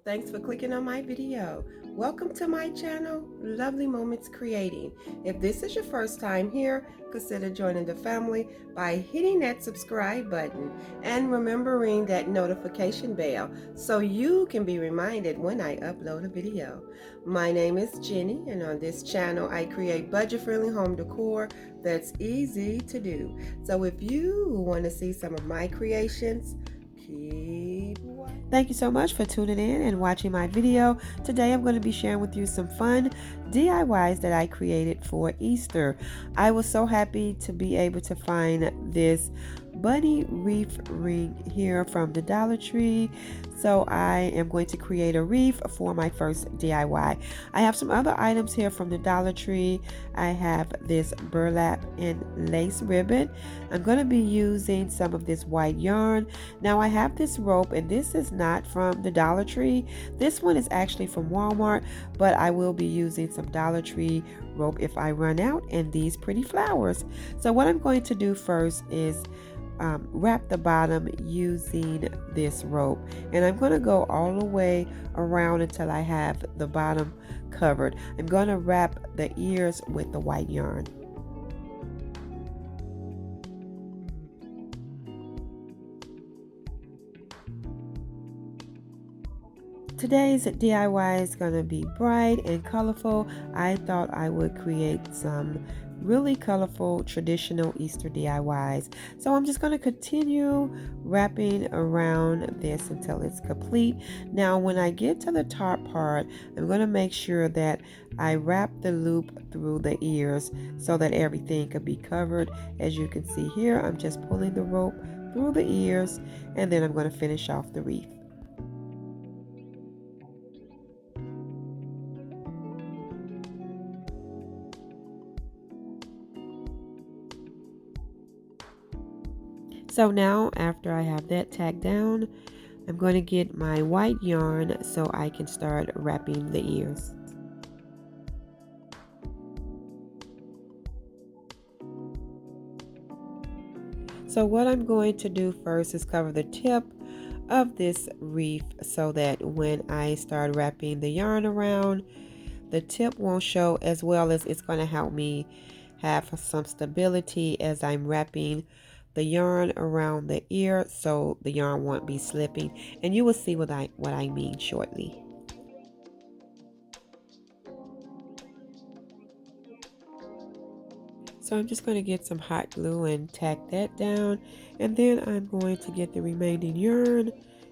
Thanks for clicking on my video. Welcome to my channel, Lovely Moments Creating. If this is your first time here, consider joining the family by hitting that subscribe button and remembering that notification bell so you can be reminded when I upload a video. My name is Jenny, and on this channel I create budget-friendly home decor that's easy to do. So if you want to see some of my creations, keep watching. Thank you so much for tuning in and watching my video. Today I'm going to be sharing with you some fun DIYs that I created for Easter. I was so happy to be able to find this bunny wreath ring here from the Dollar Tree. So I am going to create a wreath for my first DIY. I have some other items here from the Dollar Tree. I have this burlap and lace ribbon. I'm going to be using some of this white yarn. Now I have this rope, and this is not from the Dollar Tree. This one is actually from Walmart, but I will be using some Dollar Tree rope if I run out, and these pretty flowers. So what I'm going to do first is wrap the bottom using this rope, and I'm going to go all the way around until I have the bottom covered. I'm going to wrap the ears with the white yarn. Today's DIY is going to be bright and colorful. I thought I would create some really colorful traditional Easter DIYs. So I'm just going to continue wrapping around this until it's complete. Now when I get to the top part, I'm going to make sure that I wrap the loop through the ears so that everything could be covered. As you can see here, I'm just pulling the rope through the ears, and then I'm going to finish off the wreath. So now after I have that tacked down, I'm going to get my white yarn so I can start wrapping the ears. So what I'm going to do first is cover the tip of this wreath so that when I start wrapping the yarn around, the tip won't show, as well as it's going to help me have some stability as I'm wrapping the yarn around the ear so the yarn won't be slipping, and you will see what I mean shortly. So I'm just going to get some hot glue and tack that down, and then I'm going to get the remaining yarn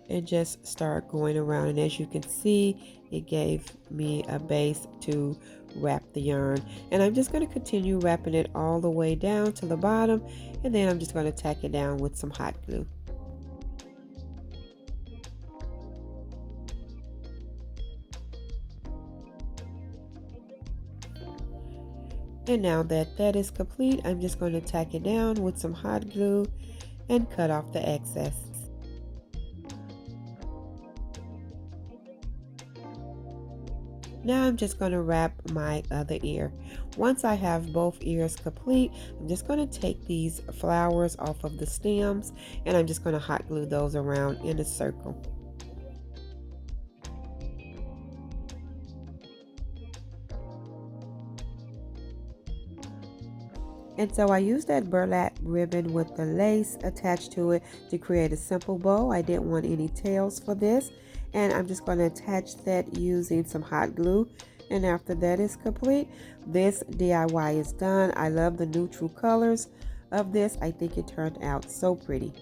and just start going around, and as you can see, it gave me a base to wrap the yarn, and I'm just going to continue wrapping it all the way down to the bottom, and then I'm just going to tack it down with some hot glue. And now that that is complete, I'm just going to tack it down with some hot glue and cut off the excess. Now I'm just going to wrap my other ear. Once I have both ears complete, I'm just going to take these flowers off of the stems, and I'm just going to hot glue those around in a circle. And so I used that burlap ribbon with the lace attached to it to create a simple bow. I didn't want any tails for this. And I'm just going to attach that using some hot glue. And after that is complete, this DIY is done. I love the neutral colors of this. I think it turned out so pretty.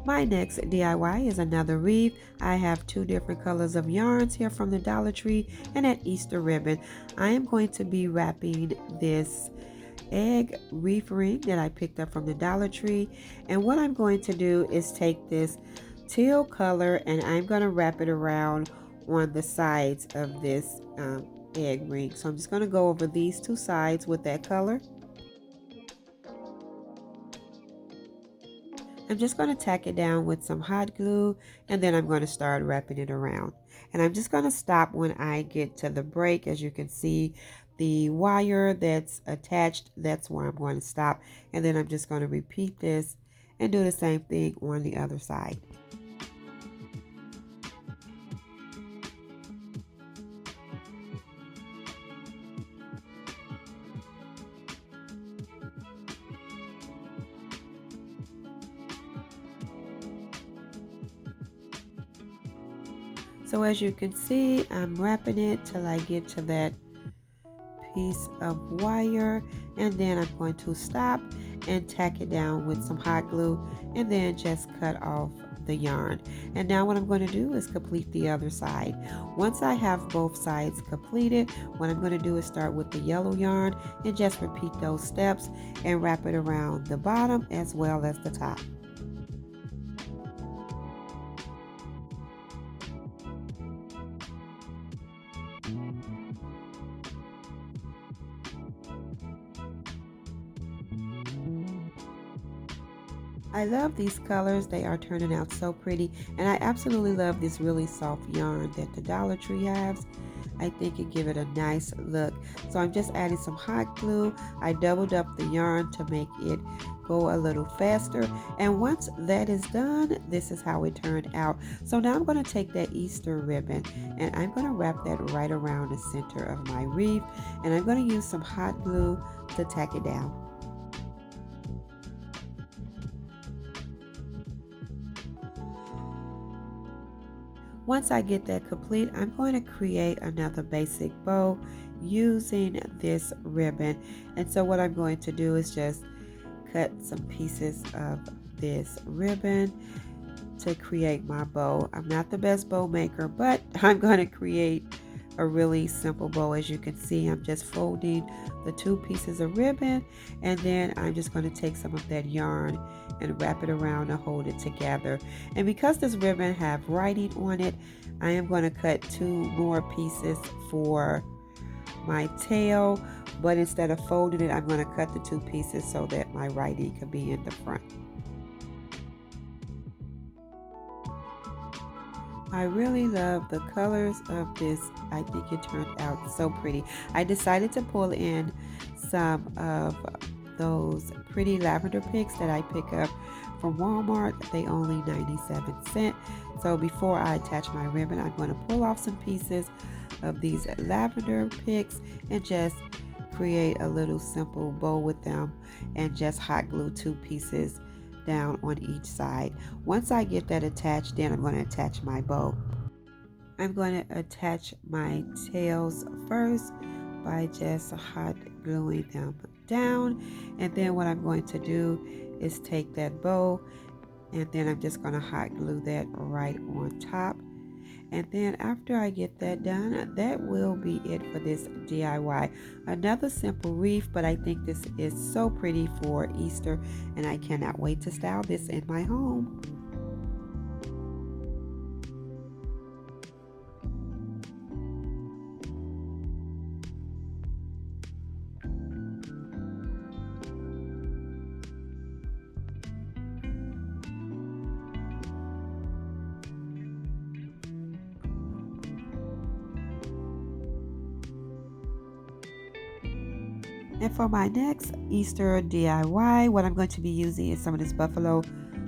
My next DIY is another wreath. I have two different colors of yarns here from the Dollar Tree and an Easter ribbon. I am going to be wrapping this egg wreath ring that I picked up from the Dollar Tree. And what I'm going to do is take this teal color and I'm going to wrap it around on the sides of this egg ring. So I'm just going to go over these two sides with that color. I'm just going to tack it down with some hot glue, and then I'm going to start wrapping it around. And I'm just going to stop when I get to the break. As you can see, the wire that's attached, that's where I'm going to stop. And then I'm just going to repeat this and do the same thing on the other side. So as you can see, I'm wrapping it till I get to that piece of wire, and then I'm going to stop and tack it down with some hot glue, and then just cut off the yarn. And now what I'm going to do is complete the other side. Once I have both sides completed, what I'm going to do is start with the yellow yarn and just repeat those steps and wrap it around the bottom as well as the top. I love these colors. They are turning out so pretty, and I absolutely love this really soft yarn that the Dollar Tree has. I think it give it a nice look. So I'm just adding some hot glue. I doubled up the yarn to make it go a little faster, and once that is done, this is how it turned out. So now I'm going to take that Easter ribbon and I'm going to wrap that right around the center of my wreath, and I'm going to use some hot glue to tack it down. Once I get that complete, I'm going to create another basic bow using this ribbon. And so what I'm going to do is just cut some pieces of this ribbon to create my bow. I'm not the best bow maker, but I'm going to create a really simple bow. As you can see, I'm just folding the two pieces of ribbon, and then I'm just going to take some of that yarn and wrap it around and hold it together. And because this ribbon have writing on it, I am going to cut two more pieces for my tail, but instead of folding it, I'm going to cut the two pieces so that my writing can be in the front. I really love the colors of this. I think it turned out so pretty. I decided to pull in some of those pretty lavender picks that I pick up from Walmart. They only 97 cents. So before I attach my ribbon, I'm going to pull off some pieces of these lavender picks and just create a little simple bow with them, and just hot glue two pieces down on each side. Once I get that attached, then I'm going to attach my bow. I'm going to attach my tails first by just hot gluing them down, and then what I'm going to do is take that bow, and then I'm just going to hot glue that right on top. And then after I get that done, that will be it for this DIY. Another simple wreath, but I think this is so pretty for Easter, and I cannot wait to style this in my home. And for my next Easter DIY, what I'm going to be using is some of this buffalo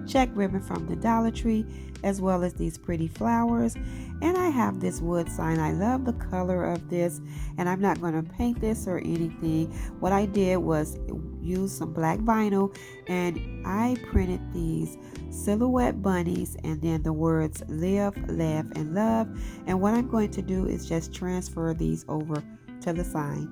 check ribbon from the Dollar Tree, as well as these pretty flowers. And I have this wood sign. I love the color of this, and I'm not going to paint this or anything. What I did was use some black vinyl, and I printed these silhouette bunnies and then the words live, laugh, and love. And what I'm going to do is just transfer these over to the sign.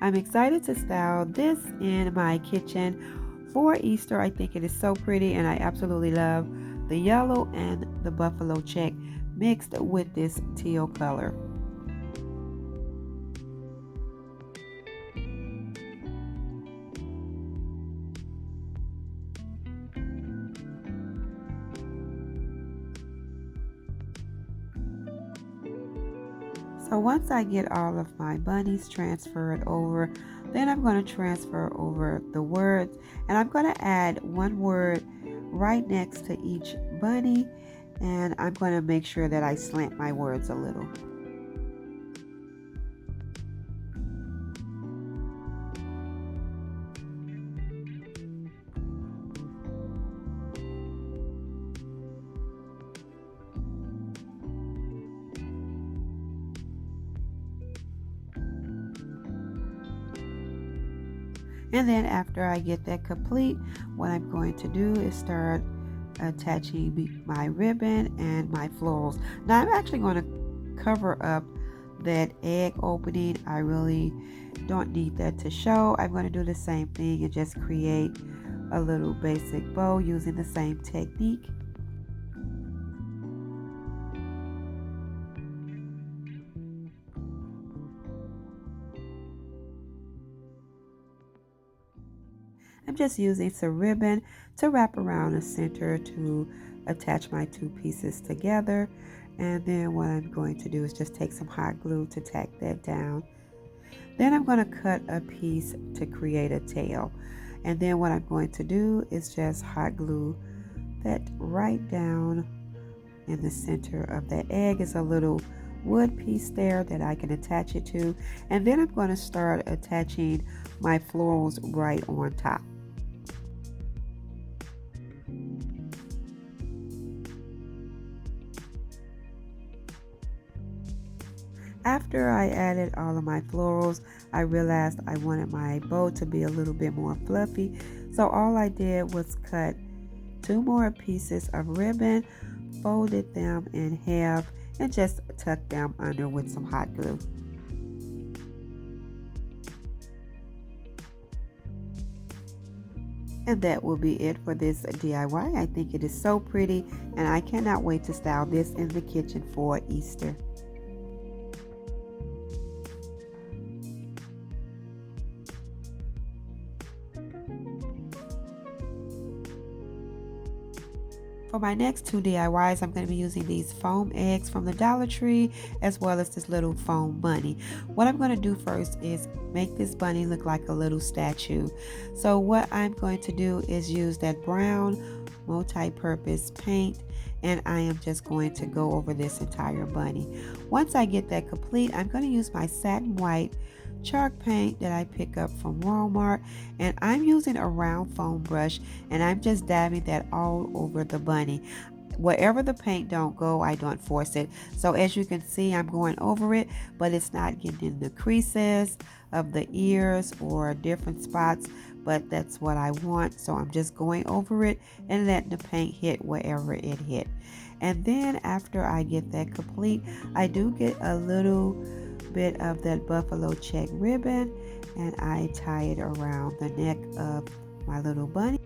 I'm excited to style this in my kitchen for Easter. I think it is so pretty, and I absolutely love the yellow and the buffalo check mixed with this teal color. So once I get all of my bunnies transferred over, then I'm going to transfer over the words, and I'm going to add one word right next to each bunny, and I'm going to make sure that I slant my words a little. And then after I get that complete, what I'm going to do is start attaching my ribbon and my florals. Now I'm actually going to cover up that egg opening. I really don't need that to show. I'm going to do the same thing and just create a little basic bow using the same technique. I'm just using some ribbon to wrap around the center to attach my two pieces together. And then what I'm going to do is just take some hot glue to tack that down. Then I'm going to cut a piece to create a tail. And then what I'm going to do is just hot glue that right down in the center of that egg. Is a little wood piece there that I can attach it to. And then I'm going to start attaching my florals right on top. After I added all of my florals, I realized I wanted my bow to be a little bit more fluffy. So all I did was cut two more pieces of ribbon, folded them in half, and just tucked them under with some hot glue. And that will be it for this DIY. I think it is so pretty, and I cannot wait to style this in the kitchen for Easter. For my next two DIYs, I'm going to be using these foam eggs from the Dollar Tree, as well as this little foam bunny. What I'm going to do first is make this bunny look like a little statue. So what I'm going to do is use that brown multi-purpose paint, and I am just going to go over this entire bunny. Once I get that complete, I'm going to use my satin white chalk paint that I pick up from Walmart, and I'm using a round foam brush, and I'm just dabbing that all over the bunny. Wherever the paint don't go, I don't force it. So as you can see, I'm going over it, but it's not getting in the creases of the ears or different spots, but that's what I want. So I'm just going over it and letting the paint hit wherever it hit. And then after I get that complete, I do get a little bit of that buffalo check ribbon, and I tie it around the neck of my little bunny.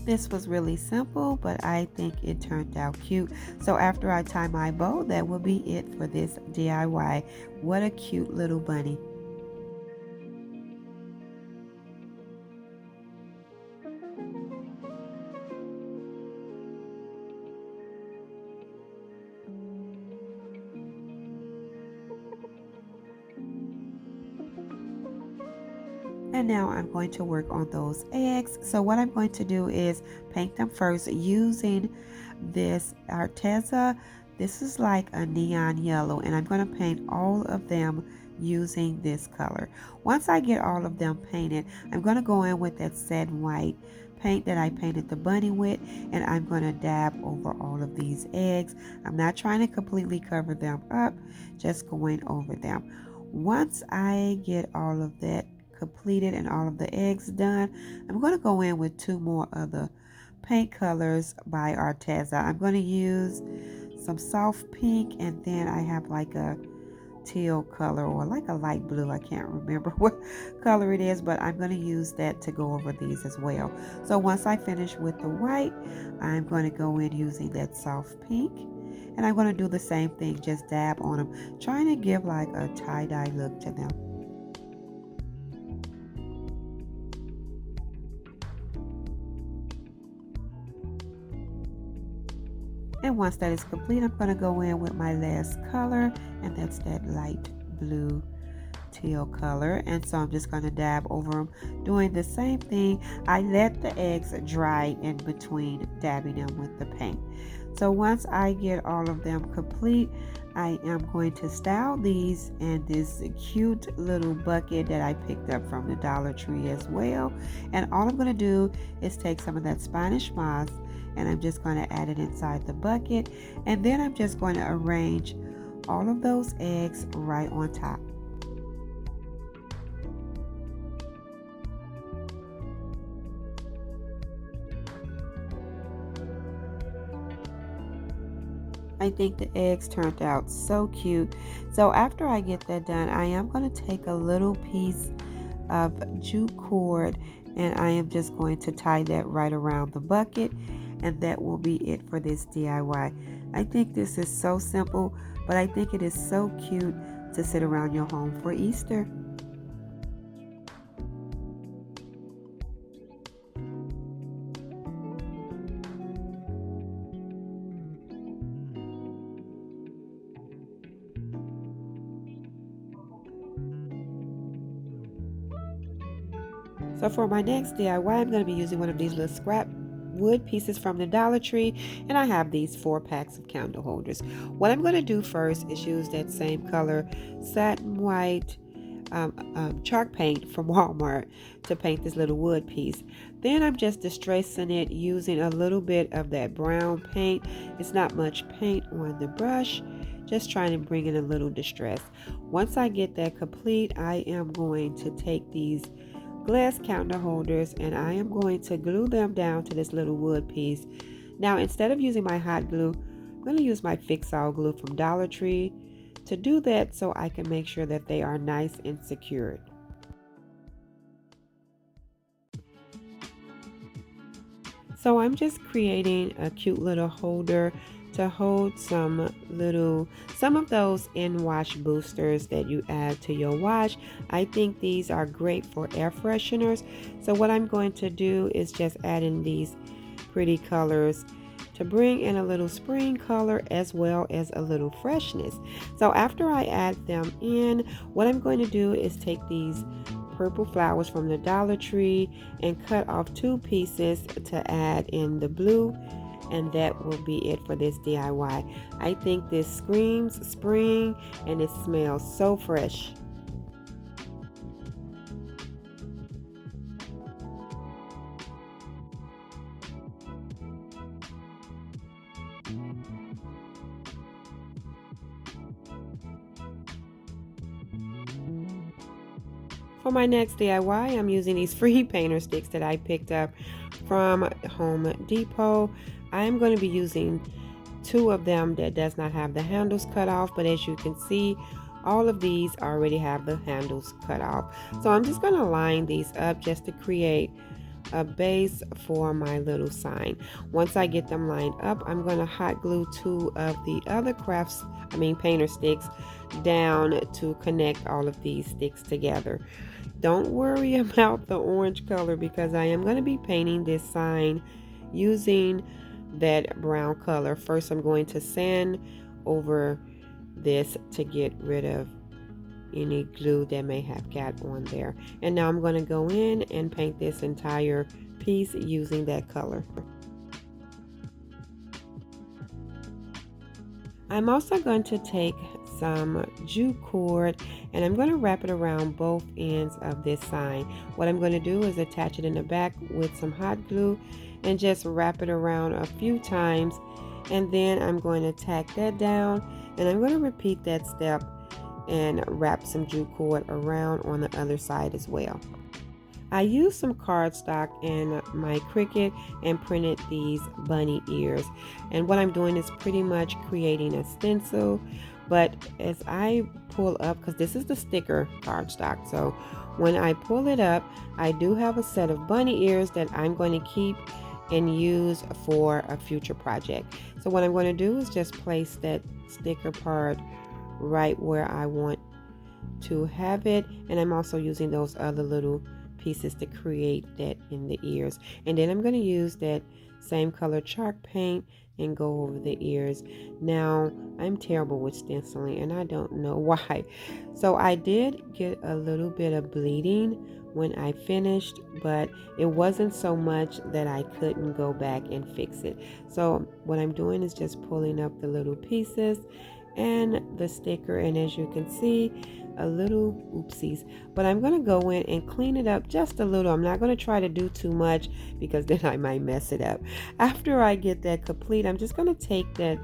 This was really simple, but I think it turned out cute. So after I tie my bow, that will be it for this DIY. What a cute little bunny. And now I'm going to work on those eggs. So what I'm going to do is paint them first using this Arteza. This is like a neon yellow, and I'm going to paint all of them using this color. Once I get all of them painted, I'm going to go in with that satin white paint that I painted the bunny with, and I'm going to dab over all of these eggs. I'm not trying to completely cover them up, just going over them. Once I get all of that completed and all of the eggs done, I'm going to go in with two more of the paint colors by Arteza. I'm going to use some soft pink, and then I have like a teal color or like a light blue. I can't remember what color it is, but I'm going to use that to go over these as well. So once I finish with the white, I'm going to go in using that soft pink, and I'm going to do the same thing, just dab on them, trying to give like a tie-dye look to them. And once that is complete, I'm going to go in with my last color, and that's that light blue teal color. And so I'm just going to dab over them, doing the same thing. I let the eggs dry in between dabbing them with the paint. So once I get all of them complete, I am going to style these in this cute little bucket that I picked up from the Dollar Tree as well. And all I'm going to do is take some of that Spanish moss, and I'm just going to add it inside the bucket, and then I'm just going to arrange all of those eggs right on top. I think the eggs turned out so cute. So after I get that done, I am going to take a little piece of jute cord, and I am just going to tie that right around the bucket, and that will be it for this DIY. I think this is so simple, but I think it is so cute to sit around your home for Easter. So for my next DIY, I'm going to be using one of these little scrap wood pieces from the Dollar Tree, and I have these 4 packs of candle holders. What I'm going to do first is use that same color satin white chalk paint from Walmart to paint this little wood piece. Then I'm just distressing it using a little bit of that brown paint. It's not much paint on the brush, just trying to bring in a little distress. Once I get that complete, I am going to take these glass counter holders, and I am going to glue them down to this little wood piece. Now, instead of using my hot glue, I'm going to use my fix-all glue from Dollar Tree to do that, so I can make sure that they are nice and secured. So I'm just creating a cute little holder to hold some of those in-wash boosters that you add to your wash. I think these are great for air fresheners. So what I'm going to do is just add in these pretty colors to bring in a little spring color as well as a little freshness. So after I add them in, what I'm going to do is take these purple flowers from the Dollar Tree and cut off 2 pieces to add in the blue, and that will be it for this DIY. I think this screams spring, and it smells so fresh. For my next DIY, I'm using these free painter sticks that I picked up from Home Depot. I'm going to be using 2 of them that does not have the handles cut off, but as you can see, all of these already have the handles cut off. So I'm just going to line these up just to create a base for my little sign. Once I get them lined up, I'm going to hot glue 2 of the other painter sticks down to connect all of these sticks together. Don't worry about the orange color, because I am going to be painting this sign using that brown color. First, I'm going to sand over this to get rid of any glue that may have got on there. And now I'm going to go in and paint this entire piece using that color. I'm also going to take some jute cord, and I'm going to wrap it around both ends of this sign. What I'm going to do is attach it in the back with some hot glue and just wrap it around a few times, and then I'm going to tack that down, and I'm going to repeat that step and wrap some jute cord around on the other side as well. I used some cardstock in my Cricut and printed these bunny ears, and what I'm doing is pretty much creating a stencil, but as I pull up, because this is the sticker cardstock, so when I pull it up, I do have a set of bunny ears that I'm going to keep and use for a future project. So what I'm going to do is just place that sticker part right where I want to have it, and I'm also using those other little pieces to create that in the ears. And then I'm going to use that same color chalk paint and go over the ears. Now, I'm terrible with stenciling and I don't know why. So I did get a little bit of bleeding when I finished, but it wasn't so much that I couldn't go back and fix it. So what I'm doing is just pulling up the little pieces and the sticker, and as you can see, a little oopsies, but I'm going to go in and clean it up just a little. I'm not going to try to do too much because then I might mess it up. After I get that complete, I'm just going to take that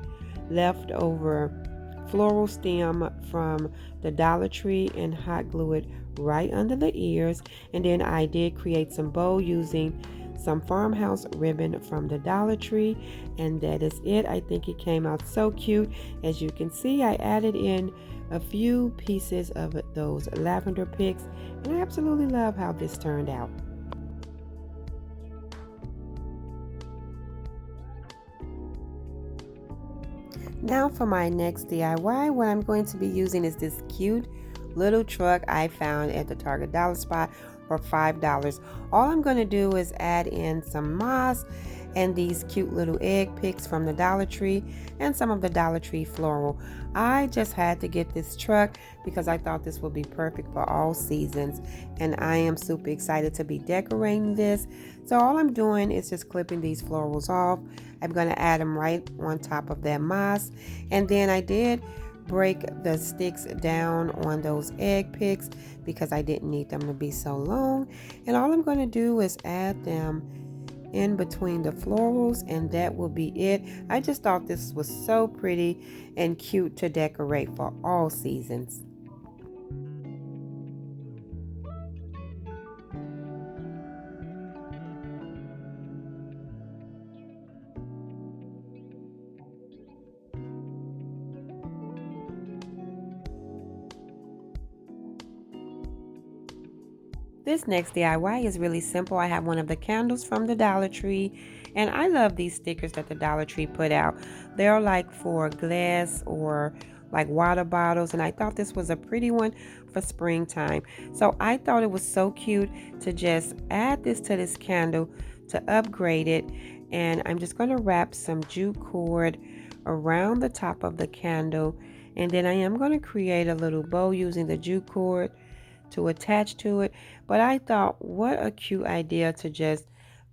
leftover floral stem from the Dollar Tree and hot glue it right under the ears. And then I did create some bow using some farmhouse ribbon from the Dollar Tree, and that is it. I think it came out so cute. As you can see, I added in a few pieces of those lavender picks, and I absolutely love how this turned out. Now for my next DIY, what I'm going to be using is this cute little truck I found at the Target Dollar Spot for $5. All I'm going to do is add in some moss and these cute little egg picks from the Dollar Tree and some of the Dollar Tree floral. I just had to get this truck because I thought this would be perfect for all seasons, and I am super excited to be decorating this. So all I'm doing is just clipping these florals off. I'm going to add them right on top of that moss, and then I did break the sticks down on those egg picks because I didn't need them to be so long. And all I'm going to do is add them in between the florals, and that will be it. I just thought this was so pretty and cute to decorate for all seasons. This next DIY is really simple. I have one of the candles from the Dollar Tree, and I love these stickers that the Dollar Tree put out. They're like for glass or like water bottles, and I thought this was a pretty one for springtime. So I thought it was so cute to just add this to this candle to upgrade it, and I'm just going to wrap some jute cord around the top of the candle, and then I am going to create a little bow using the jute cord to attach to it. But I thought, what a cute idea to just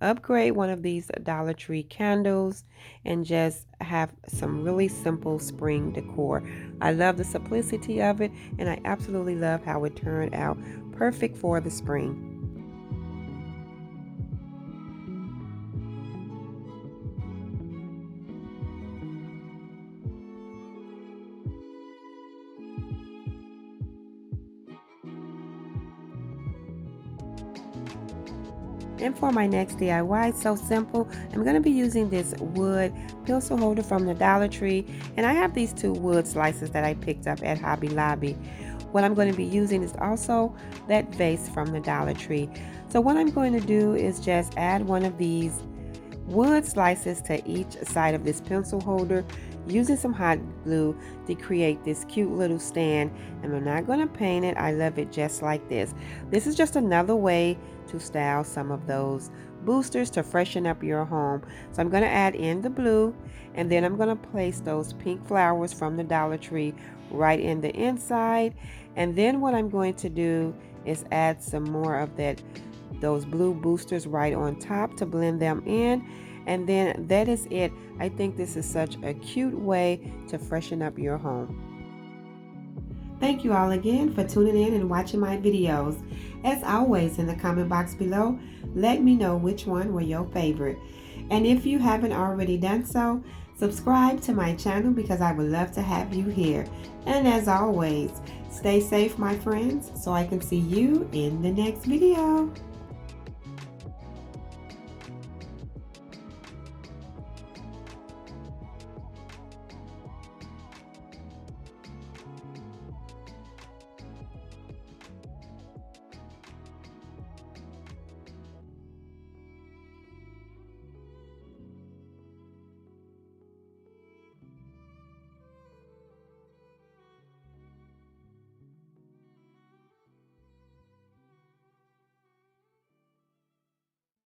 upgrade one of these Dollar Tree candles and just have some really simple spring decor. I love the simplicity of it, and I absolutely love how it turned out perfect for the spring. And for my next DIY, so simple, I'm going to be using this wood pencil holder from the Dollar Tree, and I have these two wood slices that I picked up at Hobby Lobby. What I'm going to be using is also that vase from the Dollar Tree. So what I'm going to do is just add one of these wood slices to each side of this pencil holder using some hot glue to create this cute little stand, and I'm not going to paint it. I love it just like this. This is just another way to style some of those boosters to freshen up your home. So I'm going to add in the blue, and then I'm going to place those pink flowers from the Dollar Tree right in the inside, and then what I'm going to do is add some more of those blue boosters right on top to blend them in. And then that is it. I think this is such a cute way to freshen up your home. Thank you all again for tuning in and watching my videos. As always, in the comment box below, let me know which one were your favorite. And if you haven't already done so, subscribe to my channel because I would love to have you here. And as always, stay safe, my friends, so I can see you in the next video.